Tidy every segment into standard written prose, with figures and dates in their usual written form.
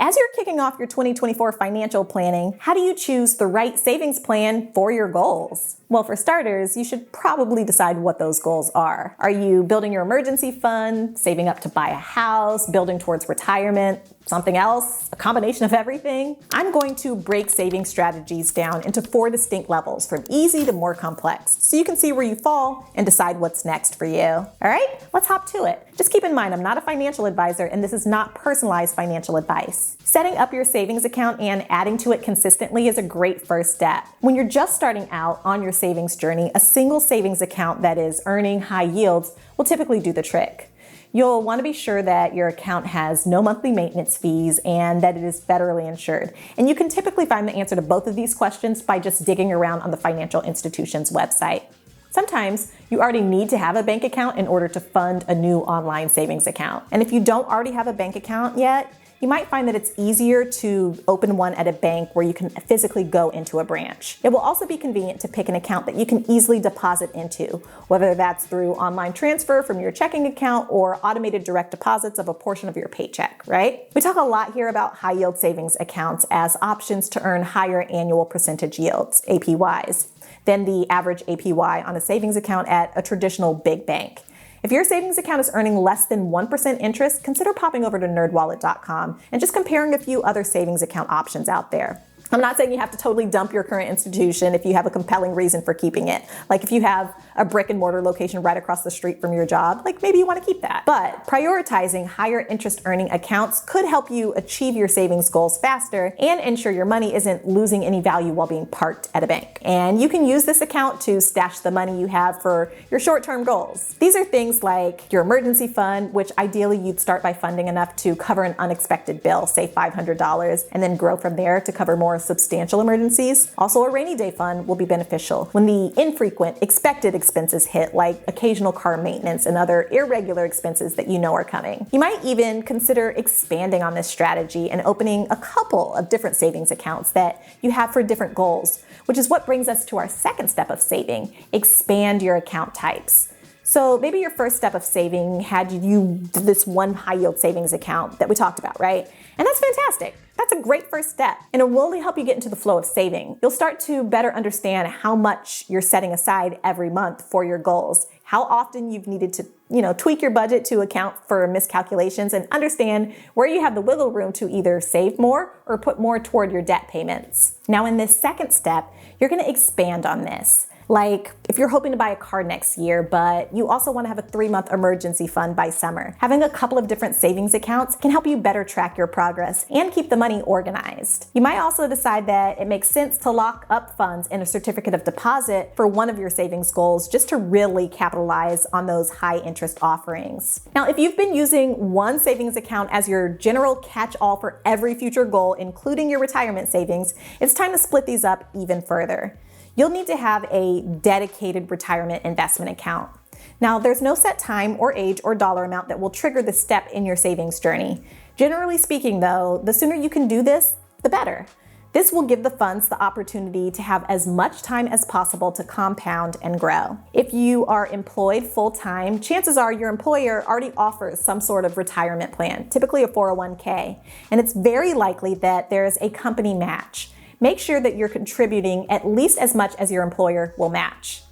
As you're kicking off your 2024 financial planning, how do you choose the right savings plan for your goals? Well, for starters, you should probably decide what those goals are. Are you building your emergency fund, saving up to buy a house, building towards retirement, something else, a combination of everything? I'm going to break saving strategies down into 4 distinct levels, from easy to more complex, so you can see where you fall and decide what's next for you. All right, let's hop to it. Just keep in mind, I'm not a financial advisor, and this is not personalized financial advice. Setting up your savings account and adding to it consistently is a great first step. When you're just starting out on your savings journey, a single savings account that is earning high yields will typically do the trick. You'll want to be sure that your account has no monthly maintenance fees and that it is federally insured. And you can typically find the answer to both of these questions by just digging around on the financial institution's website. Sometimes you already need to have a bank account in order to fund a new online savings account. And if you don't already have a bank account yet, you might find that it's easier to open one at a bank where you can physically go into a branch. It will also be convenient to pick an account that you can easily deposit into, whether that's through online transfer from your checking account or automated direct deposits of a portion of your paycheck, right? We talk a lot here about high yield savings accounts as options to earn higher annual percentage yields, APYs, than the average APY on a savings account at a traditional big bank. If your savings account is earning less than 1% interest, consider popping over to nerdwallet.com and just comparing a few other savings account options out there. I'm not saying you have to totally dump your current institution if you have a compelling reason for keeping it. Like if you have a brick and mortar location right across the street from your job, like maybe you want to keep that. But prioritizing higher interest earning accounts could help you achieve your savings goals faster and ensure your money isn't losing any value while being parked at a bank. And you can use this account to stash the money you have for your short-term goals. These are things like your emergency fund, which ideally you'd start by funding enough to cover an unexpected bill, say $500, and then grow from there to cover more substantial emergencies. Also, a rainy day fund will be beneficial when the infrequent expected expenses hit, like occasional car maintenance and other irregular expenses that you know are coming. You might even consider expanding on this strategy and opening a couple of different savings accounts that you have for different goals, which is what brings us to our second step of saving: expand your account types. So maybe your first step of saving had you this one high yield savings account that we talked about, right? And that's fantastic. That's a great first step, and it will only help you get into the flow of saving. You'll start to better understand how much you're setting aside every month for your goals, how often you've needed to, tweak your budget to account for miscalculations, and understand where you have the wiggle room to either save more or put more toward your debt payments. Now, in this second step, you're going to expand on this. Like if you're hoping to buy a car next year, but you also want to have a 3-month emergency fund by summer, having a couple of different savings accounts can help you better track your progress and keep the money organized. You might also decide that it makes sense to lock up funds in a certificate of deposit for one of your savings goals just to really capitalize on those high interest offerings. Now, if you've been using one savings account as your general catch-all for every future goal, including your retirement savings, it's time to split these up even further. You'll need to have a dedicated retirement investment account. Now, there's no set time or age or dollar amount that will trigger this step in your savings journey. Generally speaking, though, the sooner you can do this, the better. This will give the funds the opportunity to have as much time as possible to compound and grow. If you are employed full-time, chances are your employer already offers some sort of retirement plan, typically a 401k, and it's very likely that there's a company match. Make sure that you're contributing at least as much as your employer will match.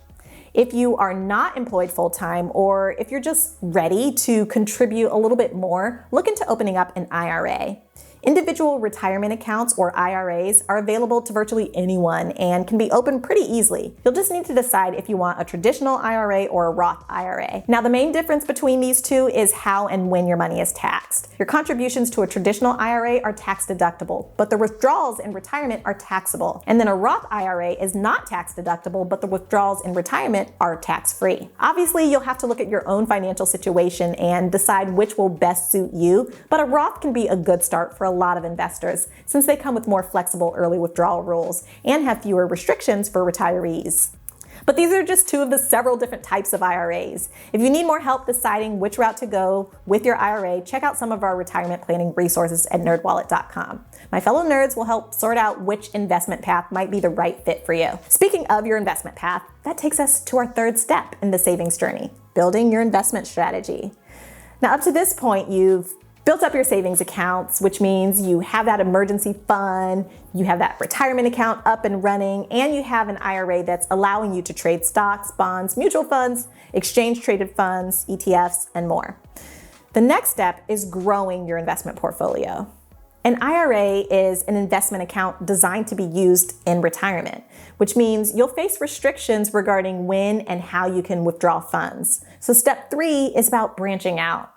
If you are not employed full-time, or if you're just ready to contribute a little bit more, look into opening up an IRA. Individual retirement accounts, or IRAs, are available to virtually anyone and can be opened pretty easily. You'll just need to decide if you want a traditional IRA or a Roth IRA. Now, the main difference between these two is how and when your money is taxed. Your contributions to a traditional IRA are tax deductible, but the withdrawals in retirement are taxable. And then a Roth IRA is not tax deductible, but the withdrawals in retirement are tax-free. Obviously, you'll have to look at your own financial situation and decide which will best suit you, but a Roth can be a good start for a lot of investors since they come with more flexible early withdrawal rules and have fewer restrictions for retirees. But these are just two of the several different types of IRAs. If you need more help deciding which route to go with your IRA, check out some of our retirement planning resources at nerdwallet.com. My fellow nerds will help sort out which investment path might be the right fit for you. Speaking of your investment path, that takes us to our third step in the savings journey: building your investment strategy. Now, up to this point, you've built up your savings accounts, which means you have that emergency fund, you have that retirement account up and running, and you have an IRA that's allowing you to trade stocks, bonds, mutual funds, exchange traded funds, ETFs, and more. The next step is growing your investment portfolio. An IRA is an investment account designed to be used in retirement, which means you'll face restrictions regarding when and how you can withdraw funds. So step 3 is about branching out.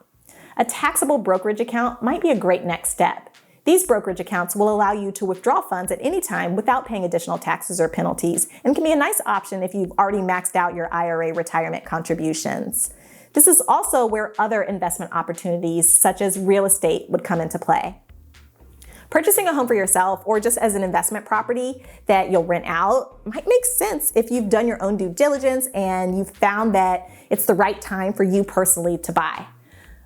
A taxable brokerage account might be a great next step. These brokerage accounts will allow you to withdraw funds at any time without paying additional taxes or penalties, and can be a nice option if you've already maxed out your IRA retirement contributions. This is also where other investment opportunities, such as real estate, would come into play. Purchasing a home for yourself or just as an investment property that you'll rent out might make sense if you've done your own due diligence and you've found that it's the right time for you personally to buy.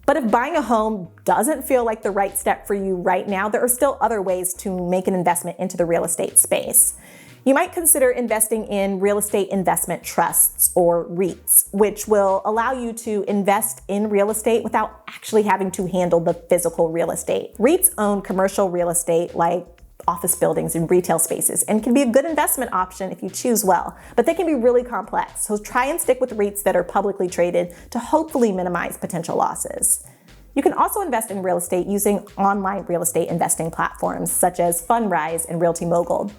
But if buying a home doesn't feel like the right step for you right now, there are still other ways to make an investment into the real estate space. You might consider investing in real estate investment trusts or REITs, which will allow you to invest in real estate without actually having to handle the physical real estate. REITs own commercial real estate like office buildings and retail spaces, and can be a good investment option if you choose well, but they can be really complex. So try and stick with REITs that are publicly traded to hopefully minimize potential losses. You can also invest in real estate using online real estate investing platforms such as Fundrise and Realty Mogul.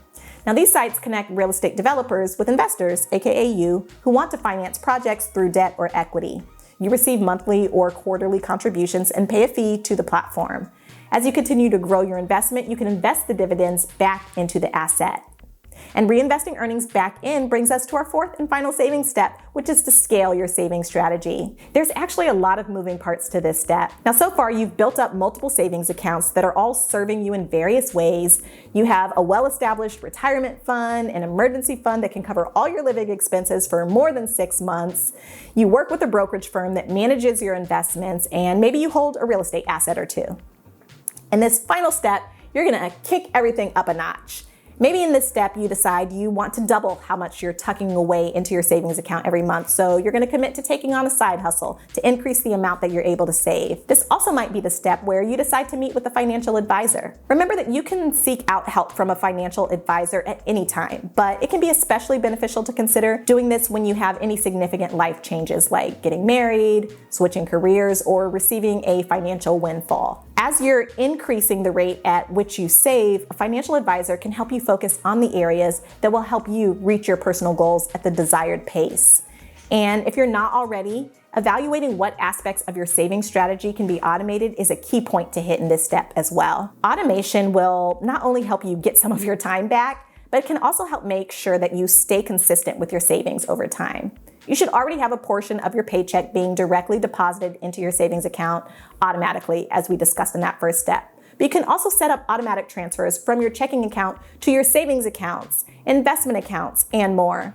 Now, these sites connect real estate developers with investors, aka you, who want to finance projects through debt or equity. You receive monthly or quarterly contributions and pay a fee to the platform. As you continue to grow your investment, you can invest the dividends back into the asset. And reinvesting earnings back in brings us to our fourth and final savings step, which is to scale your savings strategy. There's actually a lot of moving parts to this step. Now, so far, you've built up multiple savings accounts that are all serving you in various ways. You have a well-established retirement fund, an emergency fund that can cover all your living expenses for more than 6 months. You work with a brokerage firm that manages your investments, and maybe you hold a real estate asset or two. In this final step, you're gonna kick everything up a notch. Maybe in this step, you decide you want to double how much you're tucking away into your savings account every month. So you're going to commit to taking on a side hustle to increase the amount that you're able to save. This also might be the step where you decide to meet with a financial advisor. Remember that you can seek out help from a financial advisor at any time, but it can be especially beneficial to consider doing this when you have any significant life changes like getting married, switching careers, or receiving a financial windfall. As you're increasing the rate at which you save, a financial advisor can help you focus on the areas that will help you reach your personal goals at the desired pace. And if you're not already, evaluating what aspects of your saving strategy can be automated is a key point to hit in this step as well. Automation will not only help you get some of your time back, but it can also help make sure that you stay consistent with your savings over time. You should already have a portion of your paycheck being directly deposited into your savings account automatically, as we discussed in that first step. But you can also set up automatic transfers from your checking account to your savings accounts, investment accounts, and more.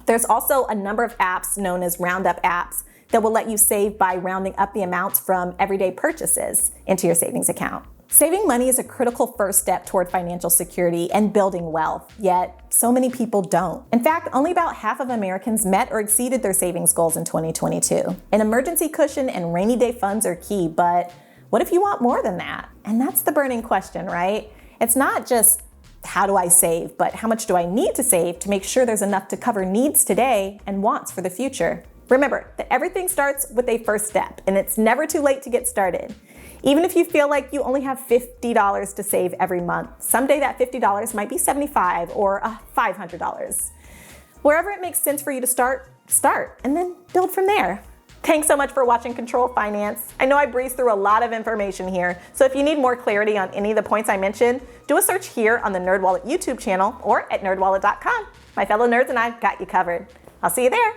There's also a number of apps known as roundup apps that will let you save by rounding up the amounts from everyday purchases into your savings account. Saving money is a critical first step toward financial security and building wealth, yet so many people don't. In fact, only about half of Americans met or exceeded their savings goals in 2022. An emergency cushion and rainy day funds are key, but what if you want more than that? And that's the burning question, right? It's not just how do I save, but how much do I need to save to make sure there's enough to cover needs today and wants for the future? Remember that everything starts with a first step, and it's never too late to get started. Even if you feel like you only have $50 to save every month, someday that $50 might be $75 or $500. Wherever it makes sense for you to start, and then build from there. Thanks so much for watching Control Finance. I know I breezed through a lot of information here, so if you need more clarity on any of the points I mentioned, do a search here on the NerdWallet YouTube channel or at nerdwallet.com. My fellow nerds and I got you covered. I'll see you there.